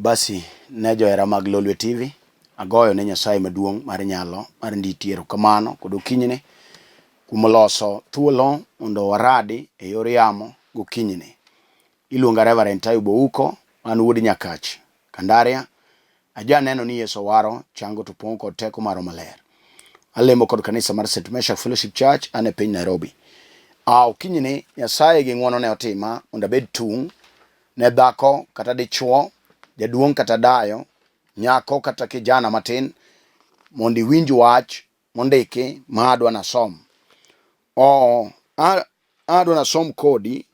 Basi ne johera mag Lolwe TV agoyo ne Nyasaye maduong' mar nyalo mar nditiero kamano kod okinyne kumoloso thuolo mondo waradi e yor yamo gokinyne. Iluonga Reverend Ayub an wuod Nyakach Kandaria. Aja neno ni Yesu waro chango to pong' kod teko maro maler. Alemo kod kanisa mar St. Meshach Fellowship Church ane piny Nairobi. Okinyne Nyasaye gi ng'wono ne otima mondo abed tung' ne dhako kata dichuo, jaduong' kata dayo, nyako kata kijana matin, mondo iwinj wach mondiki ma adwa nasom. Adwa nasom kodi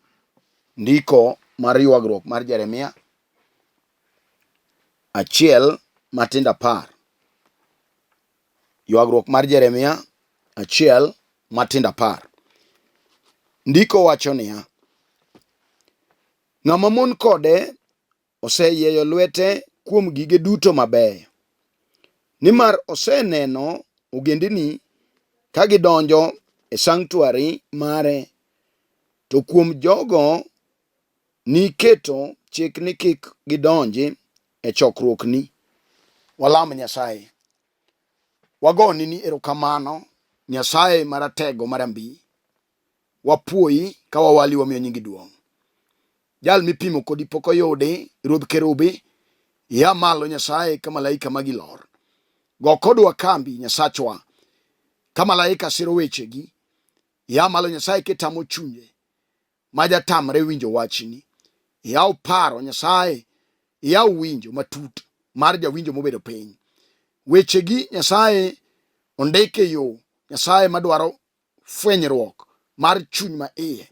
ndiko mar Yuagruok mar Jeremia 1:10. Yuagruok mar Jeremia 1:10. Ndiko wacho niya: Ng'ama mon kode oseyieyo lwete kuom gige duto mabeyo, nimar oseneno ogendini ka gidonjo e sanctuary mare, to kuom jogo niketo chik ni kik gidonji e chokruokni. Walam Nyasaye. Wagoni ni erokamano Nyasaye maratego marambi. Wapuoyi ka wawali wamiyo nyingi duong'. Jal mipimo kodi poko yode, Ruodh kerubi, ya malo Nyasaye ka malaika magilor. Go kodwa kambi Nyasachwa ka malaika siro wechegi, ya malo Nyasaye kitamo chunye maja tamre winjo wachni. Ya uparo Nyasaye, ya winjo matut mar jawinjo mobedo piny. Wechegi Nyasaye ondike yo, Nyasaye madwaro fwenyruok mar chuny ma iye.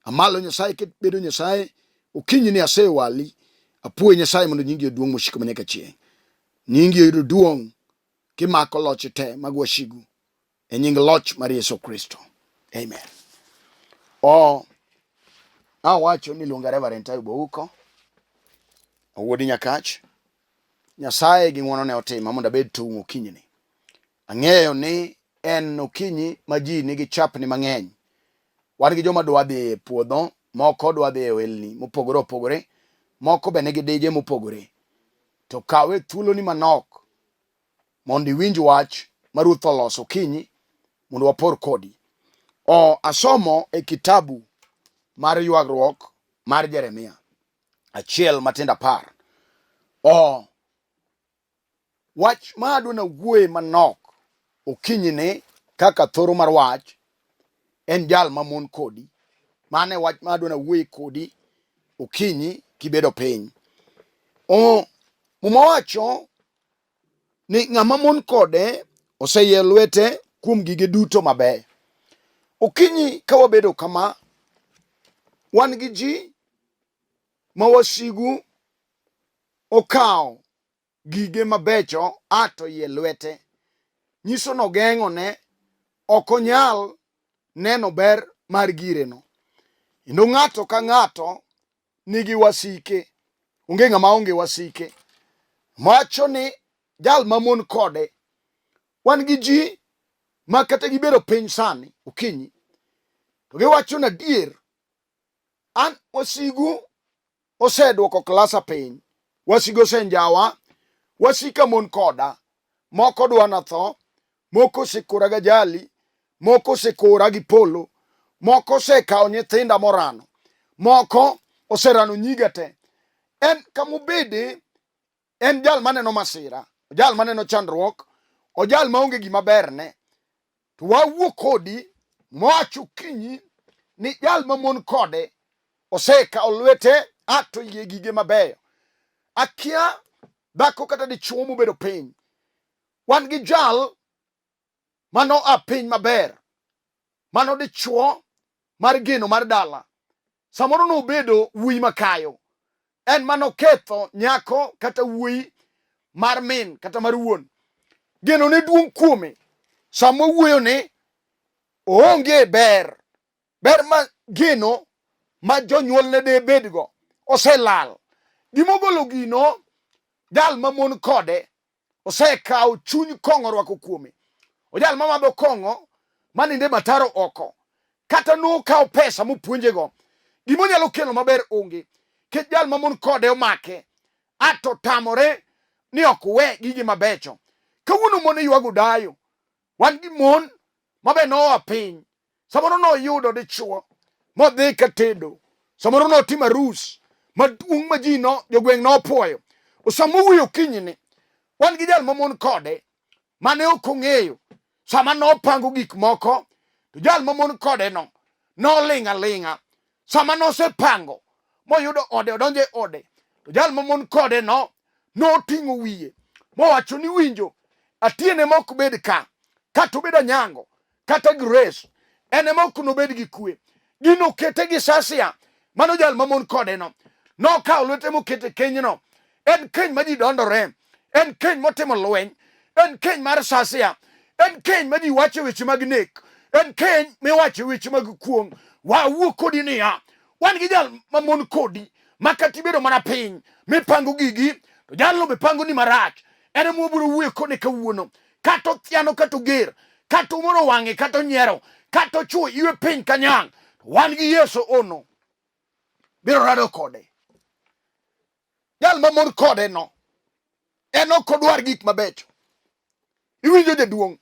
Amalo Nyasaye bedo Nyasaye, okinyni asewali, apuoyi Nyasaye mondo nyingi oduong' moshiko manyaka chieng'. Nyingi oyudo duong' kimako loch te mag wasigu e nying loch mar Yesu Kristo. Amen. Awacho ni luonga Reverend Ayub wuod Nyakach. Nyasaye gi ng'wono ne otima mondo abed tung' okinyni. Ang'eyo ni en okinyi ma ji nigi chapni mang'eny. Wan gi joma dwa dhi e puodho, moko dwa dhi e welni mopogore opogore, moko be nigi dije mopogore. To kawe thuolo ni manok mondo iwinj wach ma Ruoth oloso okinyi mondo wapor kodi. Asomo e kitabu mar Yuagruok mar Jeremia 1:10. Wach ma adwa na wuoye manok okinyni kaka thoro mar wach en jal ma mon kodi. Mane wach ma adwa na wuoye kodi okinyi kibedo piny. Muma wacho ni ng'ama mon kode oseyie lwete kuom gige duto mabeyo. Okinyi ka wabedo kama, wan gi ji ma wasigu okawo gige mabecho ato yie lwete. Nyiso no geng'one okonyal neno ber mar gireno. Endo ng'ato ka ng'ato nigi wasike. Onge ng'ama onge wasike. Macho ni jal ma mon kode, wan gi ji ma kata gibedo piny sani okinyi, to giwacho na dier, an wasigu oseduoko klasa piny, wasigu osenjawa, wasika mon koda, moko dwa na tho, moko osekora gajali, moko osekora gi polo, moko osekawo nyithinda morano, moko oserano nyiga te. En kamubede, en jal maneno masira, jal maneno chandruok, o jal maonge gima berne. To wawuo kodi mwacho kinyi ni jal ma mon kode osekawo lwete ato yie gige mabeyo. Akia dhako kata dichuo mobedo piny, wan gi jal mano a piny maber, mano dichuo mar geno mar dala. Samoro no bedo wuoyi makayo, en mano ketho nyako kata wuoyi mar min kata mar wuon. Geno ne duong' kuome, samo wuoyo ni oonge ber ma geno ma jonyuol ne de bedgo oselal. Gimogolo gino, jal ma mon kode osekawo chuny kong'o rwako kuome. O jal ma madho kong'o maninde mataro oko, kata no kawo pesa mopuonjego, gimonyalo kelo maber onge. Ke jal ma mon kode omake, ato tamore ni okwe gigi mabecho. Kawuono mon yuago dayo. Wan gi mon mabe no piny. Samoro no yudo dichuo modhi katedo. Samoro no timo arus maduong' ma ji no jogweng' no puoyo. Osamuoyo kinyini. Wan gi jal mamon kode mane ok ong'eyo sama no pango gik moko, to jal mamon kode no ling'a ling'a sama no se pango moyudo ode odonje ode, to jal mamon kode no ting'o wiye mowacho ni winjo atiene mok bed ka kata obed Anyango kata Grace ene mok nobed gi kwe. Gino kete gi sasia. Mano jal mamon kode no kawo lwete mokete kenyno. En keny ma ji dondore, en keny motimo lweny, en keny mar sasia, en keny ma ji wacho weche mag nek, en keny miwacho weche mag kuong'. Wawuo kodi niya, wan gi jal mamon kodi makati bedo mana piny mipango gigi, to jalno be pango ni marach. Ene mwoburo wuoyo kode kawuono, kato thiano kato ger, kato moro wang'e kato nyiero, kato chuo iwe piny kanyang'. Wan gi Yesu ono biro rado kode. Jal mamon kode no en ok odwar gik mabecho. Iwinjo jaduong',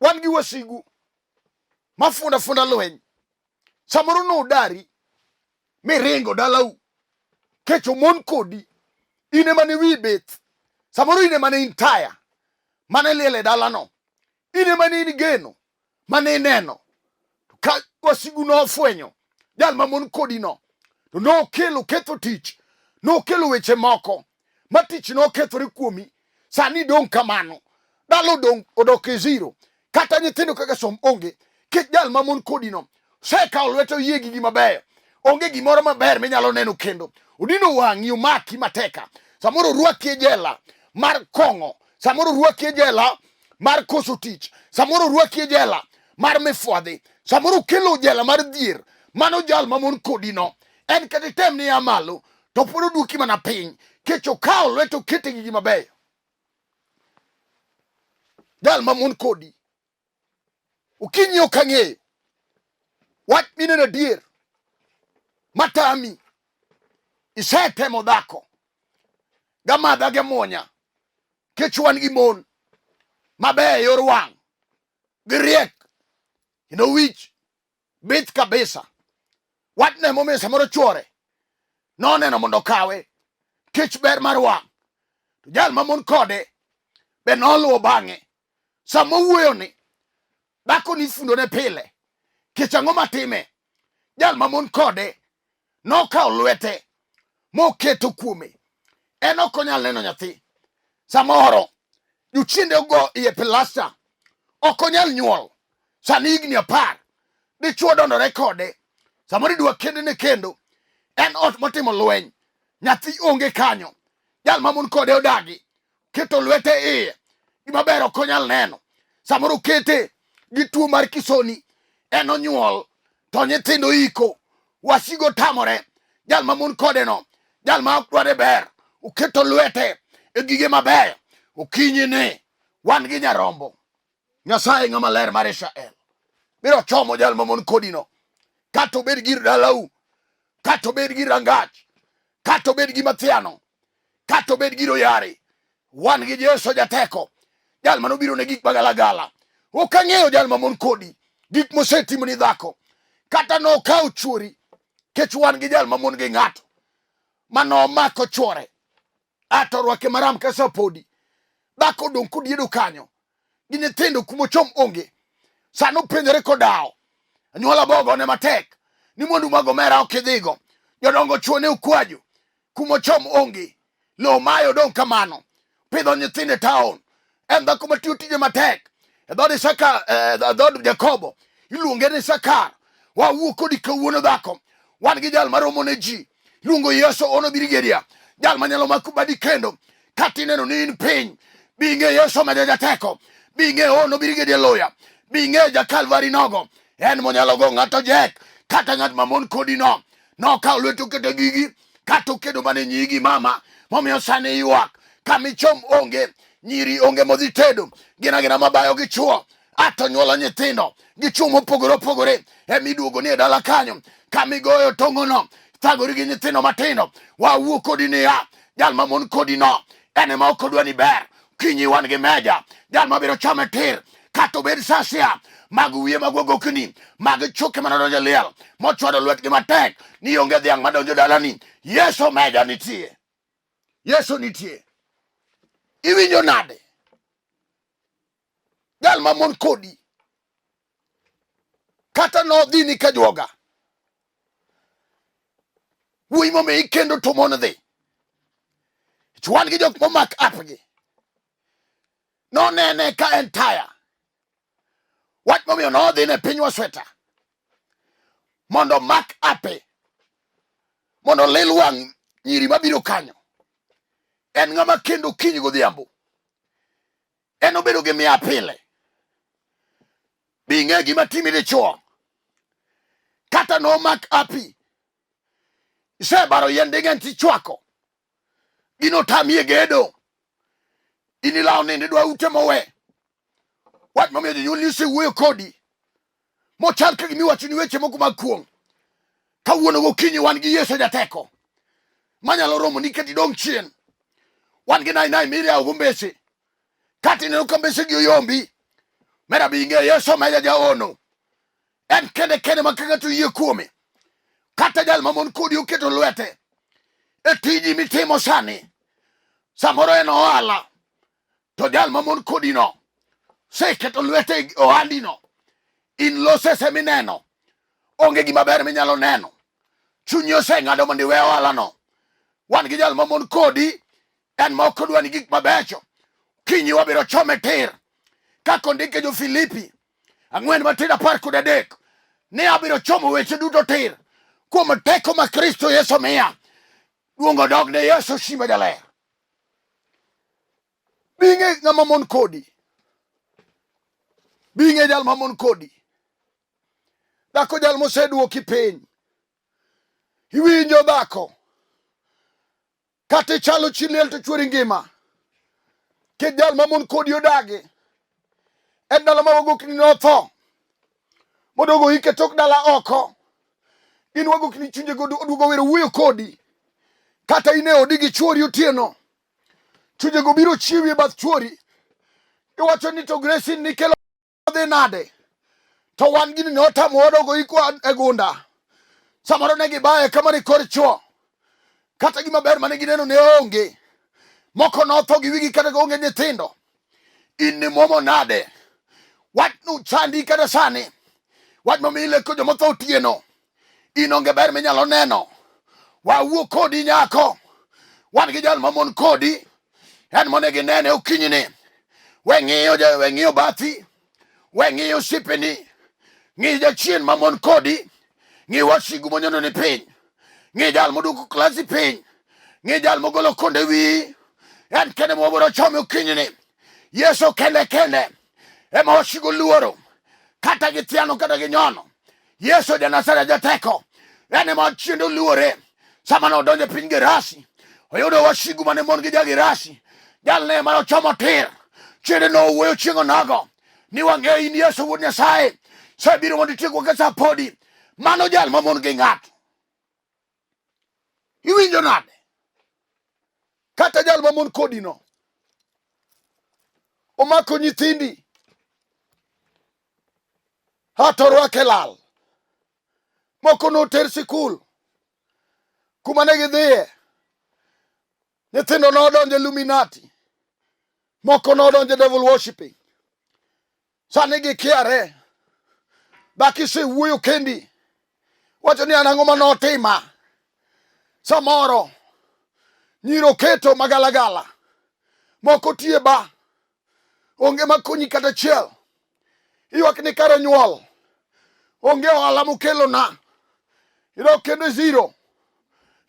wan gi wasigu mafunda funda lweny. Samoro no udari miringo dalau kech omon kodi, ine mane wi beth. Samoro ine mane intaya mane liele dalano, ine mane in geno mane ineno. To ka wasigu no ofwenyo jal mamon kodi no, to no kelo ketho tich, no kelo weche moko ma tich no kethore kuomi. Sani dong' kamano, dalo dong' odok e zero, kata nyithindo kaka som onge. Kech jal mamon kodi no sekawo lwete oyie gigi mabeyo. Onge gimoro maber minyalo neno kendo. Udino wang'i umaki mateka. Samoro ruaki e jela mar kong'o, samoro ruaki e jela mar koso tich, samoro ruaki e jela mar mifwadhi, samoro kelo jela mar dhier. Mano jal mamon kodi no en kata tem ni amalo to pod oduoki mana piny kech okawo lwete okete gigi mabeyo. Jal mamon kodi okinyi ok ang'eyo wach mineno adier matami. Isetemo dhako gamadha ge muonya kech wan gi mon mabeyo yor wang' giriek kendo wich bith kabisa. Wach ne momiyo samoro chuore noneno mondo kawe kech ber mar wang'. To jal mamon kode be noluwo bang'e sama owuoyo ni dhako ni fundo ne pile kech ang'o matime. Jal mamon kode nokawo lwete moketo kuome. En ok onyal neno nyathi. Samoro jochiende ogo iye plasta, ok onyal nyuol. Sani higni 10 dichuo dondore kode. Samoro idwa kende kendo en ot motimo lweny, nyathi onge kanyo. Jal mamon kode odagi keto lwete iye, gima ber ok onyal neno. Samoro kete gi tuo mar kisoni, en onyuol to nyithindo iko. Wasigo tamore. Jal mamon kode no, jal ma ok dware ber, uketo lwete e gige mabeyo. Okinyi ni wan gi nyarombo. Nyasaye ng'ama ler mar Israel biro chomo jal mamon kodi no, kata obed gir dalau, kata obed gir rangach, kata obed gi mathiano, kata obed gir oyare. Wan gi Yesu jateko, jal manobiro ne gik magalagala. Ok ang'eyo jal mamon kodi gik mosetimo ni dhako, kata no kawo chuori. Kech wan gi jal mamon gi ng'ato mano mako chuore ato rwake maram kasa podi. Dhako dong' kodiedo kanyo gi nyithindo kumochom onge. Sano penjore kodao, anyuola bogo ne matek ni mwandu mago mera ok idhigo. Jodongo chuone ukwajo kumochom onge. Lo mayo dong' kamano, pidho nyithinde taon. En dhako matiyo tije matek. E dhod Isaka, dhod Jakobo iluonge ni Sakar. Wawuo kodi kawuono dhako. Wan gi jal maromo ne ji, luongo Yesu ono birigedia. Jal manyalo makubadi kendo kati neno ni in piny. Binge Yesu ma jateko, binge ono birigedia loya, binge ja Kalvari nogo. En monyalo go ng'ato jek, kata ng'at mamon kodi no. No kawo lweto kete gigi, kato kedo mane nyigi mama, momiyo sani yuak. Kamichom onge, nyiri onge modhi tedo, gina mabayo gi chuo. Ato nyuola nyithindo, gichuo mopogore opogore, emiduogo ni e dala kanyo. Kamigoyo tongono, thagori gi nyithindo matino. Wawuo kodi niya, jal ma mon kodi no ene ma ok odwa ni ber. Kinyi wan gi meja jal ma biro chame tir kata obed sasia mag wiye magwagokni mag choke manadonjo liel mochwado lwetgi matek ni onge dhiang' madonjo dalani. Yesu meja nitie. Yesu nitie. Iwinjo nade? Jal ma mon kodi kata no dhini ka juoga wuoyi momi kendo to mon dhi chwan gi jok momak apgi no nene ka entire wach momiyo no dhi ne piny wasweta mondo mak ape mondo lil wang' nyiri mabiro kanyo. En ng'ama kendo kiny godhiambo en obedo gi mia pile. Bi ng'e gima timi dichuo kata no mak api isebaro yende gen tichwako gino tamie gedo inilaw nende dwa ute mowe. Wach momiyo jonyuol nisi wuoyo kodi mochal ka gimiwacho ni weche moko mag kuong'. Kawuono gokinyi wan gi Yesu jateko manyalo romo nikech idong' chien. Wan gi nainai miriawo gombese kati neno ka mbese gi oyombi mera binge Yesu meja jaono en kende ma ka ng'ato yie kuome kata jal ma mon kodi oketo lwete e tiji mitimo sani samoro en ohala to jal ma mon kodi no seketo lwete e ohandi no in losese mineno onge gima ber minyalo neno. Chunyi oseng'ado mondo iwe ohala no. Wan gi jal ma mon kodi en ma ok odwa ni gik mabecho. Kinyi wabiro chome tir kaka ondike jo Filipi 4:13 ni abiro chomo weche duto tir kuom teko ma Kristo Yesu miya. Duongo dog ne Yesu shimba jaler. Binge ng'ama mon kodi. Binge jal ma mon kodi. Dhako jal moseduoki piny. Iwinjo dhako kata chalo chiliel to chwori ngima ke jal ma mon kodi odage en dala ma wagokni notho modogo ike tok dala oko. In wagokni chunje go odugo wero wuoyo kodi kata ine odi gi chwori otieno chunje go biro chiwi bath chwori iwacho ni to Grace ni kelo dhi nade to wan gini notamo wadogo iko e gunda samoro ne gibaye kamani kor chwo kata gima ber mane gineno ne onge moko notho gi wigi kata onge nyithindo. In ni momo nade wach nu chandi kata sani wach momile ko jomo tho otieno in onge ber minyalo neno. Wawuo kodi nyako wan gi jal ma mon kodi en monegi nene okinyini. We ng'iyo bathi we ng'iyo sipeni ng'i jachien ma mon kodi ng'i wasigu monyono ni piny ng'i jal moduoko klasi piny ng'i jal mogolo konde wi en kende mwaboro chome okinyini. Yesu kende ema wasigu luoro kata githiano kata ginyono. Yesu janasara jateko en ema chiendo luore sama no donje piny Gerasi oyudo wasigu mane mon gi jagirasi jal ne ema ochomo tir chiende no wuoyo chieng'o nago ni wang'eyo in Yesu wuod Nyasaye sebiro mondo itiekwa kesa podi. Mano jal ma mon gi ng'ato. Iwinjo nade? Kata jal ma mon kodi no omako nyithindi hato rwake lal moko noter sikul kuma ne gidhiye nyithindo nodonjo Illuminati moko nodonjo devil worshiping. Sani gikiare bakise wuoyo kendi wacho ni anang'o manotima. Samoro nyiro keto magalagala moko tie ba onge makonyi kata chiel iwak ni kare nyuol onge ohala mokelo na iro kendo zero.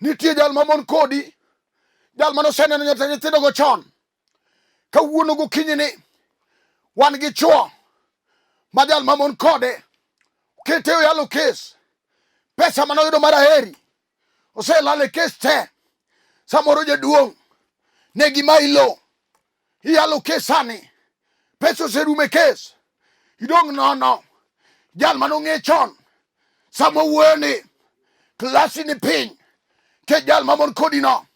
Nitie jal ma mon kodi jal manoseneno nyithindo go chon kawuono gokinyini wan gi chwo ma jal ma mon kode kete yalo kes pesa manoyudo maraheri oselale kes te samoro jaduong' ne gima ilo iyalo kes sani pesa oserume kes idong' nono. Jal manong'e chon sama wuoyo ni klasi ni piny ke jal ma mon kodi no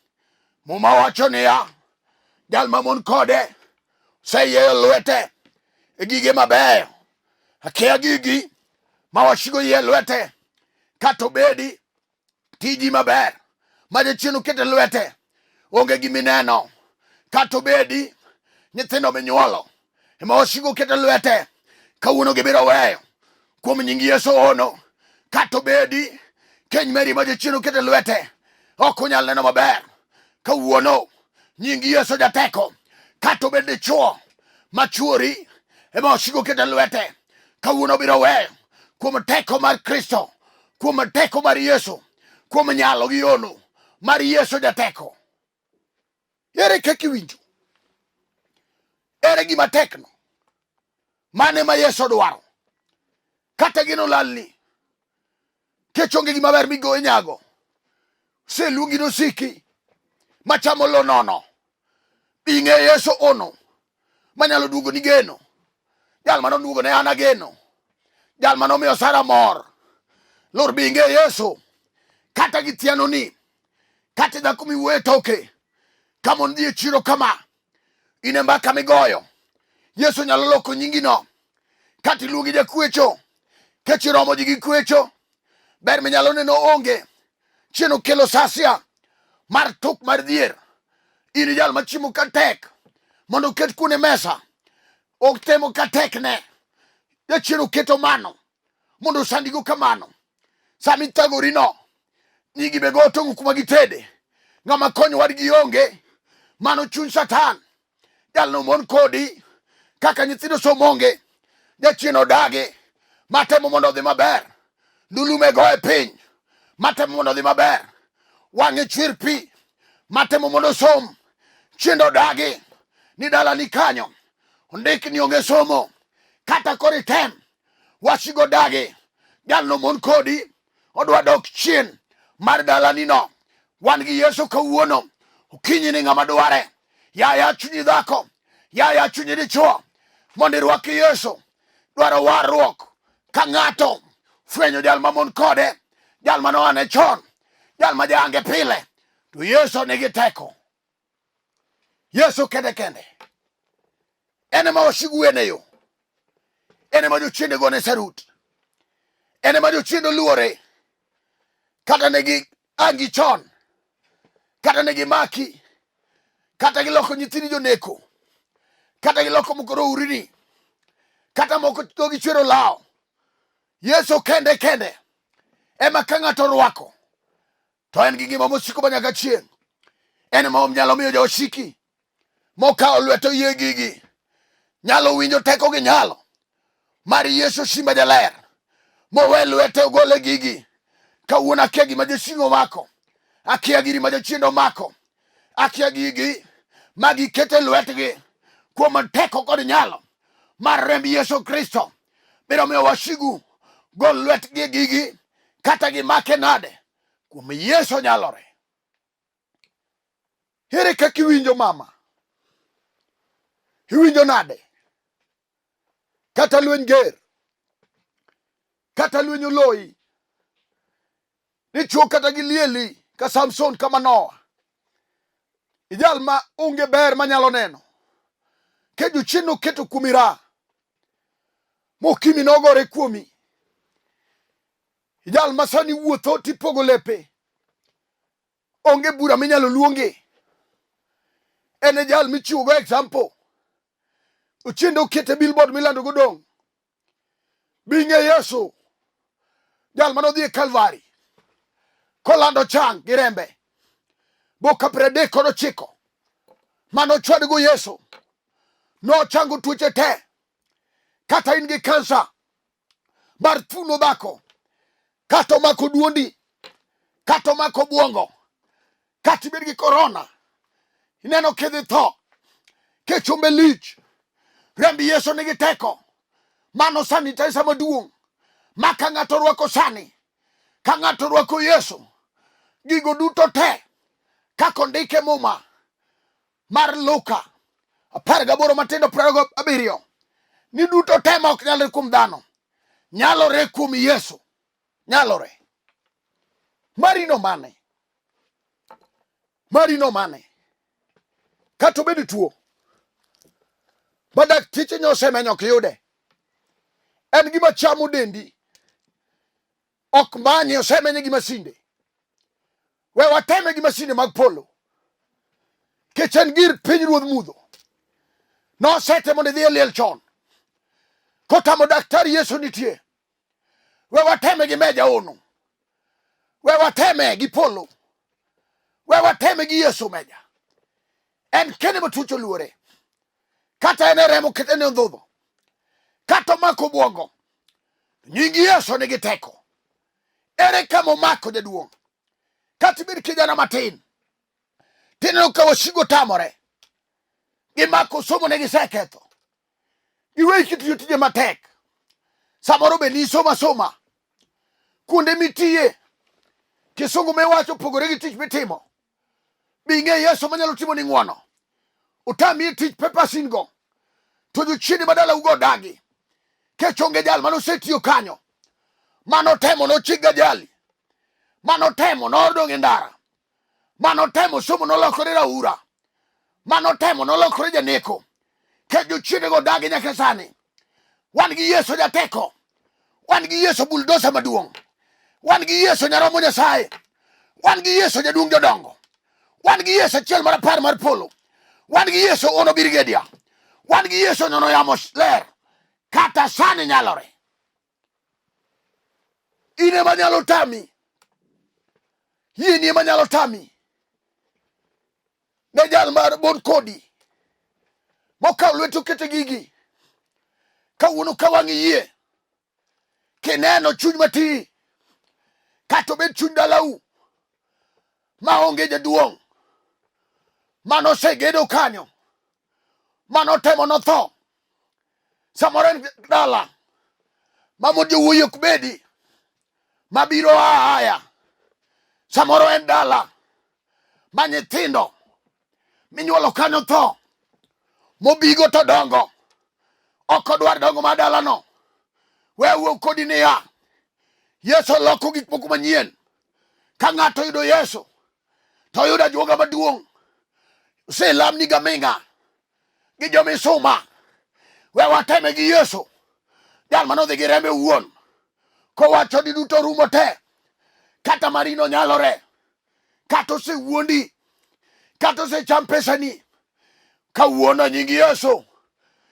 Muma wacho niya, jal ma mon kode oseyieyo lwete e gige mabeyo. Akia gigi ma wasigo yie lwete kata obedi tiji maber ma jachien okete lwete onge gimineno, kata obedi nyithindo minyuolo ema wasigo okete lwete kawuono gibiro weyo kuom nying Yesu ono, kata obedi keny mari ma jachien okete lwete ok onyal neno maber kawuono nying Yesu jateko, kata obed dichuo ma chuori ema wasigo okete lwete kawuono biro weyo kuom teko mar Kristo, kuom teko mar Yesu, kuom nyalo gi ono mar Yesu jateko. Ere kaka iwinjo? Ere gima tekno mane ma Yesu dwaro? Kata gino lalni kech onge gima ber migoye nyago. Seluongi nosiki machamo lo nono, ing'e Yesu ono manyalo duogo ni geno, jal mano duogo ne an ageno, jal mano miyo Sara mor. Lor binge Yesu kata githiano ni, kata dhako miwuoye toke kamon dhi e chiro kama, ine mbaka migoyo, Yesu nyalo loko nyingino kata iluongi jakwecho kech iromo ji gi kwecho. Ber minyalo neno onge, chien okelo sasia mar tuk mar dhier. In jal machiemo ka tek mondo oket kuone mesa, otemo ka tekne, jachien oketo mano mondo sandigo kamano. Sami thagori no, nyigi be go tongu kuma gitede, ng'ama konyo wadgi onge, mano chuny Satan. Jal no mon kodi kaka nyithindo somonge, jachien odagi matemo mondo odhi maber, ndulume go e piny matemo mondo odhi maber, wang'e chwer pi matemo mondo som, chien odagi ni dala ni kanyo ondik ni onge somo, kata kori tem wasigo dagi. Jal no mon kodi odwa dok chien mar dala nino. Wan gi Yesu kawuono, okinyi ni ng'ama dware. Yaya chunyi dhako, yaya chunyi dichuo, mondo irwaki Yesu. Dwaro warruok ka ng'ato fwenyo jal ma mon kode, jal mano ane chon, jal ma jange pile, to Yesu nigi teko. Yesu kende kende ene ma wasigu ene yo, ene ma jochiende gone sarut, ene ma jochiende luore, kata negi angi chon, kata negi maki, kata giloko nyithini joneko, kata giloko mokoro urini, kata moko togi chwero lao. Yesu kende kende ema ka ng'ato rwako to en gi gima mosiko ma nyaka chieng'. En ma nyalo miyo jawasiki mokawo lweto yie gigi nyalo winjo teko gi nyalo mar Yesu simba jaler, mowe lwete ogole gigi. Kawuono akia gima jasingo mako, akia giri ma jachiendo mako, akia gigi ma gikete lwetgi kuom teko kod nyalo mar remb Yesu Kristo. Biro miyo wasigu gol lwetgi gigi kata gimake nade kuom Yesu nyalore. Ere kaka iwinjo mama? Iwinjo nade? Kata lweny ger, kata lweny oloi, ni chuo kata gilieli ka Samson kama Noa, ijal ma onge ber manyalo neno, ke jochien noketo kuomi ra, mokimi nogore kuomi, ijal ma sani wuotho tipogo lepe, onge bura minyalo luonge, ene jal michiwo go example, ochiende okete billboard milando go dong. Binge Yesu, jal manodhi e Kalvari kolando chang gi rembe, boka 39 mano chwad go Yesu, no chango tuoche te. Kata in gi kansa mar thuno dhako, kata omako duondi, kata omako buongo, kata ibed gi korona, ineno kidhi tho, kechombe lich, rembi Yesu nigi teko. Mano sanitizer maduong' ma ka ng'ato rwako sani, ka ng'ato rwako Yesu, gigo duto te kako ndike muma mar Luka 18 matindo 27, ni duto te ma ok nyalore kuom dhano nyalore kuom Yesu. Nyalore. Marino mane? Marino mane? Kata obed tuo ma dakteche osemenyo ok yude, en gima chamo dendi, ok manye, osemenye gi masinde. We wateme gi masinde mag polo, kech en gir pinyruodh mudho. Nosete mondo idhi e liel chon, kotamo daktari Yesu nitie. We wateme gi meja ono, we wateme gi polo, we wateme gi Yesu meja. En kene matucho luore, kata en remo kete ne ondhudho, kata omako buongo, nyingi Yesu nigi teko. Ere kama omako jaduong', kata ibed kijana matin, tineno ka wasigo tamore, gimako somo ne giseketho, giweyi kitiyo tije matek. Samoro be nisoma soma, kuonde mitiye kisungu miwacho pogore gi tich mitimo. Bing'e Yesu manyalo timo ni ng'wono, utami tich pepasin go, to jochiende madala ugo dagi, kech onge jal manosetiyo kanyo, manotemo nochik gajali, manotemo nodong' e ndara, manotemo somo nolokore raura, manotemo nolokore janeko, kech jochiende go dagi nyaka sani. Wan gi Yesu jateko, wan gi Yesu buldosa maduong', wan gi Yesu nyaromo Nyasaye, wan gi Yesu jaduong' jodongo, wan gi Yesu achiel mar apar mar polo, wan gi Yesu ono birigedia, wan gi Yesu nono yamo ler, kata sani nyalore. Ine manyalo tami, yini ema nyalo tami. Ne jal mar Mon Kodi mokaw lwetu kete gigi, kawuono ka wang'i yie, kineno chuny mati, kata obed chuny dalau maonge jaduong', manosegedo kanyo, manotemo notho. Samoro en dala mamon jowuoyi ok bedi, mabiro aya. Samoro en dala ma nyithindo minyuolo kanyo tho, mobigo to dongo, ok odwar dongo ma dalano. We wuo kodi niya, Yesu loko gik moko manyien. Ka ng'ato yudo Yesu, to yudo ajuoga maduong', oselamni gaming'a gi jomisuma. We wateme gi Yesu, jal manodhi gi rembe wuon, kowacho ni duto rumo te, kata marino nyalore, kata osewuondi, kata osecham pesani. Kawuono nying Yesu,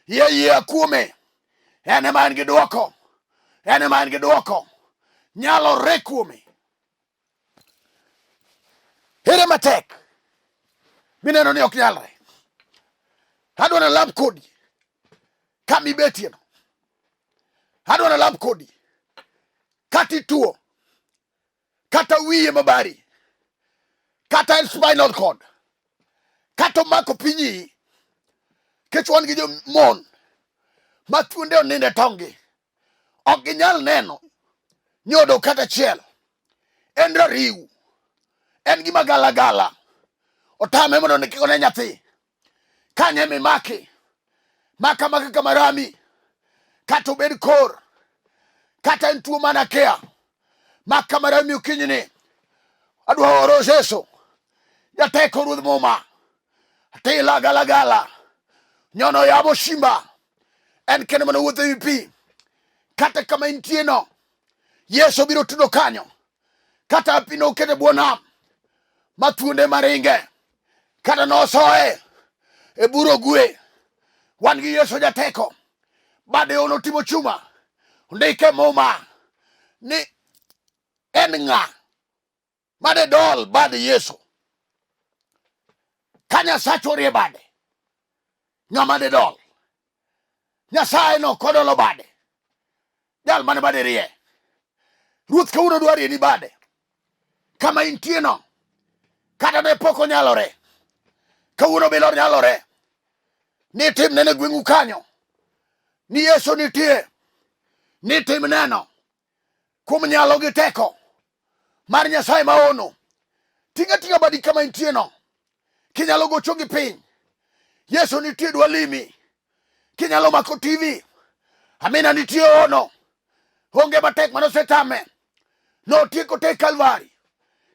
yie kuome, en ema en gi dwoko, en ema en gi dwoko, nyalore kuome. Ere matek mineno ni ok nyalre. Adwa na lab kodi kama ibetie no, adwa na lab kodi kata ituo, kata wiye mabari, kata en spinal cord, kata omako pinyi, kech wan gi jomon ma thuonde oninde tongi, ok ginyal neno nyodo kata chiel. En rariw, en gima gala gala, otame mondo ne nyathi. Kanye mimaki, maka kamarami, kata obed kor, kata en tuo mana kia, maka marami ukinyini. Adwa oro Yesu, jateko ruodh muma, atila gala gala, nyono yamo shimba, en kene mano wuotho ewi pi, kata kama intie no, Yesu biro tudo kanyo, kata apino kete bwo nam, ma thuonde maringe, kata nosoe e buro gwe. Wan gi Yesu jateko, bade ono timo chuma, ndike muma ni en ng'a made dol bade Yesu. Ka Nyasacho orie bade, ng'ama de dol? Nyasaye no kodolo bade, jal mane bade rie. Ruoth kawuono dwari ni bade, kama intie no, kata ne pok onyalore, kawuono bilor nyalore. Ni tim nene gweng'u kanyo, ni Yesu nitie, ni tim neno kuom nyalo gi teko mar Nyasaye maono. Tinga tinga badi kama intie no, kinyalo gocho gi piny. Yesu nitie dwa limi, kinyalo mako TV, amina nitie ono, onge matek manosetame, notieko te Kalvari,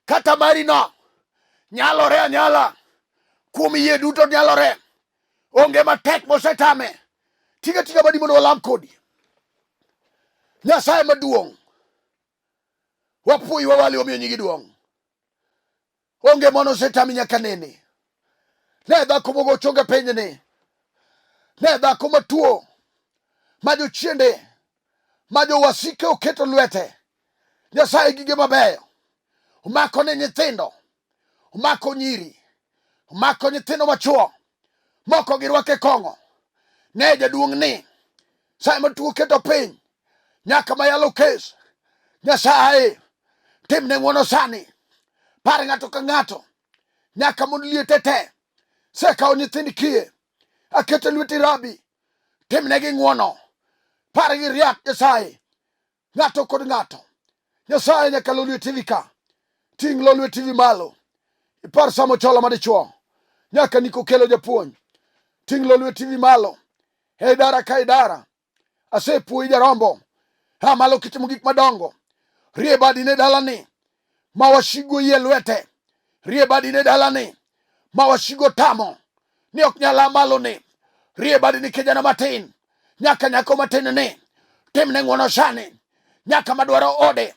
kata mari no, nyalore anyala, kuom yie duto nyalore. Onge matek mosetame. Tiga badi mondo walam kodi. Nyasaye maduong'. Wapuoyi wawali omiyo nyigi duong'. Onge mono setami nyaka nene. Ne dhako mogo chonge penyni. Ne dhako matuo. Majo chiende. Majo wasike oketo lwete. Nyasaye gige mabeyo. Omako ne nyithindo. Omako nyiri. Omako nyithindo machuo. Moko girwake kongo. Ne jaduong' ni. Saye matuo keto piny. Nyaka mayalo kes. Nyasaye. Timne ng'wono sani. Par ng'ato ka ng'ato. Nyaka mond liete te. Sekao nyithind kie. Akete lweti Rabi. Timne gi ng'wono. Par gi riak Nyasaye. Ng'ato kod ng'ato. Nyasaye nyaka Lolwe TV ka. Ting Lolwe TV malo. Ipar samo chola madichuo. Nyaka niko kelo japuonj. Ting Lolwe TV malo. E idara ka idara. Asepuoyi jarombo. Ha malo kitimo gik madongo. Rie badi ne dalani. Mawashigo yie lwete. Rie badi ne dalani. Mawashigo tamo. Ni ok nyala malo ni. Rie badi ni kijana matin. Nyaka nyako matin ni. Timne ng'wono sani. Nyaka madwaro ode.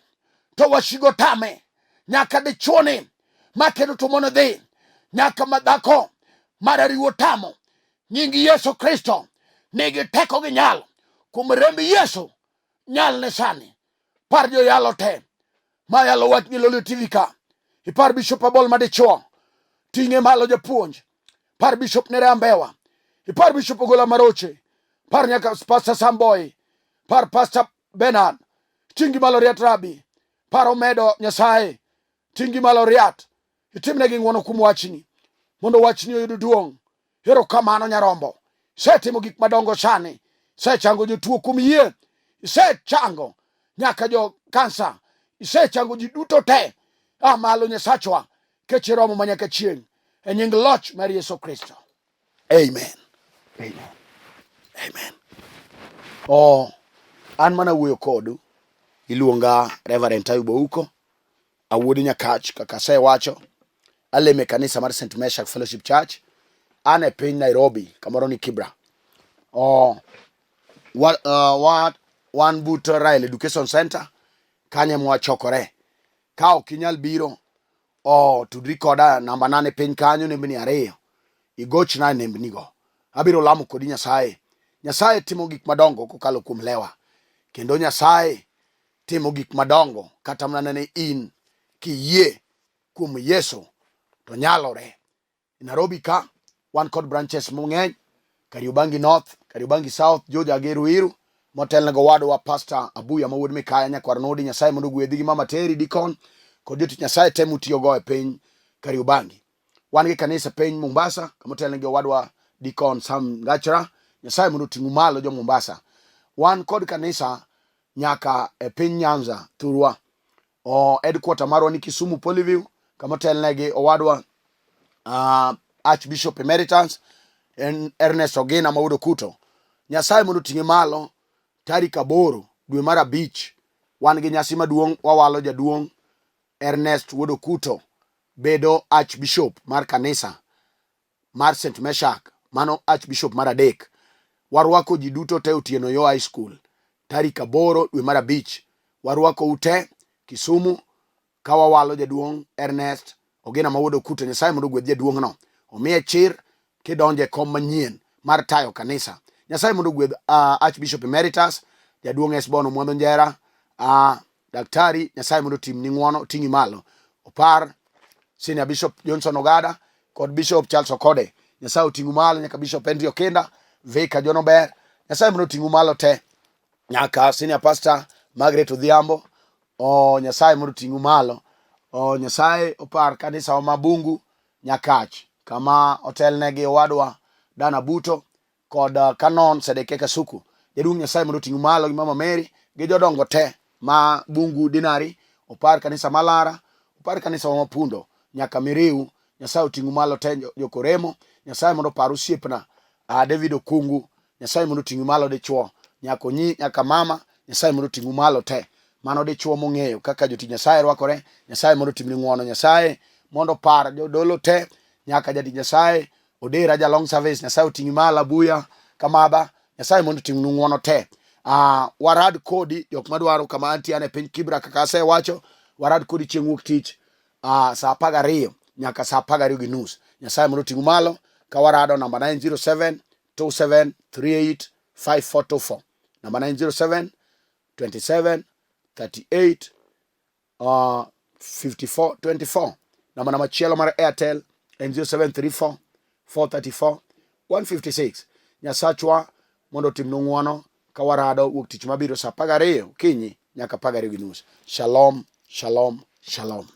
To washigo tame. Nyaka dichuo ni. Makeno to mono dhi. Nyaka madhako. Marariwo tamo. Nyingi Yesu Kristo. Nigi teko gi nyalo. Kuom rembi Yesu. Nyal ne sani. Par jo yalo te. Ma yalo wach ni Lolwe TV ka. Ipar Bishop Abol madichuo. Ting'e malo japuonj. Par Bishop Nere Ambewa. Ipar Bishop Ogola Maroche. Par nyaka Pastor Samboy. Par Pastor Bernard. Tingi malo Riat Rabi. Par Omedo Nyasaye. Tingi malo Riat. Itimne gi ng'wono kuom wachni. Mondo wachni oyud duong'. Erokamano nyarombo. Setimo gik madongo sani. Sechango jotuo kuom yie. Isechango nyaka jo kansa. Isechango ji duto te. Malo Nyasachwa. Kechiromo manyaka chieng'. E nying loch mar Yesu Kristo. Amen. Amen. Amen. An mana wuoyo kodu. Iluonga Reverend Ayub uko. Awuodi Nyakach kaka asewacho. Aleme kanisa mar St. Meshach Fellowship Church. Ane piny Nairobi. Kamoro ni Kibra. Wan but Rail Education Center. Kanye mwachokore. Ka ok inyal biro. Tudri koda namba 8 piny kanyo nembni 2. Igochna nembnigo. Abiro lamo kodi Nyasaye. Nyasaye timo gik madongo kokalo kuom lewa. Kendo Nyasaye timo gik madongo kata mana ne in kiyie kuom Yesu to nyalore. Nairobi ka wan kod branches mang'eny. Kariobangi North, Kariobangi South, Joja Geruiru. Motel nego wadwa Pastor Abuya mawuod Mikaya nyakwar Nodi. Nyasaye mondo gwedhi gi Mama Teri Dikon. Kod jotich Nyasaye temu tiyo go e piny Kariobangi. Wan gi kanisa piny Mombasa. Kamotel nego wadwa Dikon Sam Gachra. Nyasaye mondo ting'u malo jo Mombasa. Wan kod kanisa nyaka e piny Nyanza Thurwa. Headquarter marwa ni Kisumu Polyview. Kamotel negi owadwa Archbishop Emeritus Ernest Ogina mawuodo Kuto. Nyasaye mondo ting'e malo tarik 8 dwe mar 5. Wan gi nyasi maduong' wawalo jaduong' Ernest wuodo Kuto bedo Archbishop mar kanisa mar St. Meshach. Mano Archbishop mar 3. Warwako ji duto te Otieno Yo High School tarik 8 dwe mar 5. Warwako ute Kisumu ka wawalo jaduong' Ernest Ogina mawuodo Kuto. Nyasaye mondo gwedh jaduong' no. Omiye chir kidonje kom manyien mar tayo kanisa. Nyasaye mondo gwedh Archbishop Emeritus jaduong' Esbono Mwadho Njera. Daktari Nyasaye mondo timni ng'wono ting'i malo. Opar Senior Bishop Johnson Ogada kod Bishop Charles Okode. Nyasaye oting'u malo nyaka Bishop Henry Okenda, Vika Jonober. Nyasaye mondo ting'u malo te nyaka Senior Pastor Margaret Odhiambo. Nyasaye mondo ting'u malo. Nyasaye opar kanisa wa Mabungu Nyakach kama hotel negi owadwa Dana Buto kod Canon Sedeke Kasuku. Jaduong' Nyasaye mondo ting'u malo gi Mama Mary gi jodongo te ma Bungu Dinari. Opar kanisa Malara, opar kanisa wa Mapundo nyaka Miriu. Nyasaye oting'u malo te jokoremo. Nyasaye mondo par osiepna David Okungu. Nyasaye mondo ting'u malo dichuo nyaka nyi nyaka mama. Nyasaye mondo ting'u malo te mano dichuo mong'eyo kaka joti Nyasaye rwakore. Nyasaye mondo timni ng'wono. Nyasaye mondo par jodolo te nyaka jadi Nyasaye odera ja long service, Nyasaye otingi mala buya kamaba, Nyasaye mondo ting ng'uono te. Warad kodi jok madwaro kama antiane piny Kibra kaka asewacho, warad kodi chieng' wuok tich saa 12 nyaka saa 12:30. Nyasaye mondo ting malo ka warado namba 907 2738 5424, namba 907 27 38 5424. Namba machielo mar Airtel en 0734 434 156. Nyasachwa mondo timnu ng'uono ka warado wuok tich mabiro saa 12 okinyi nyaka 12:30. Shalom, shalom, shalom.